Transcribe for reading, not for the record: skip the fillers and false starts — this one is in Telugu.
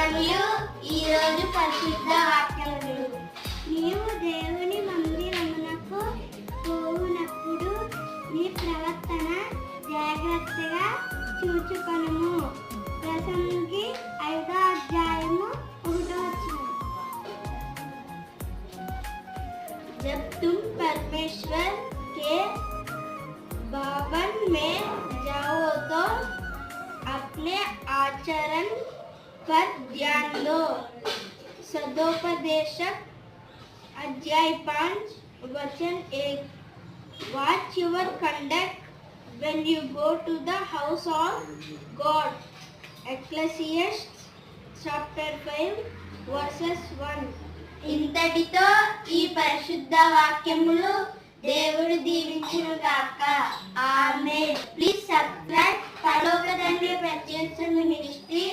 మరియు ఈరోజు పరిశుద్ధ వాక్యములు. నీవు దేవుని మందిరమునకు పోవునప్పుడు నీ ప్రవర్తన జాగ్రత్తగా చూచుకొనుము. ప్రసంగి 5వ అధ్యాయము 1వ వచనం. जब तुम परमेश्वर के भवन में जाओ तो अपने आचरण पर ध्यान दो. सदोपदेशक अध्याय 5 वचन 1. Watch your conduct when you go to the house of God. Ecclesiastes chapter 5 verses 1. ఇంతటితో ఈ పరిశుద్ధ వాక్యములు దేవుడు దీవించును గాక. ఆమేన్. ప్లీజ్ సబ్స్క్రైబ్ పరలోక తండ్రి ప్రత్యక్ష మినిస్ట్రీ.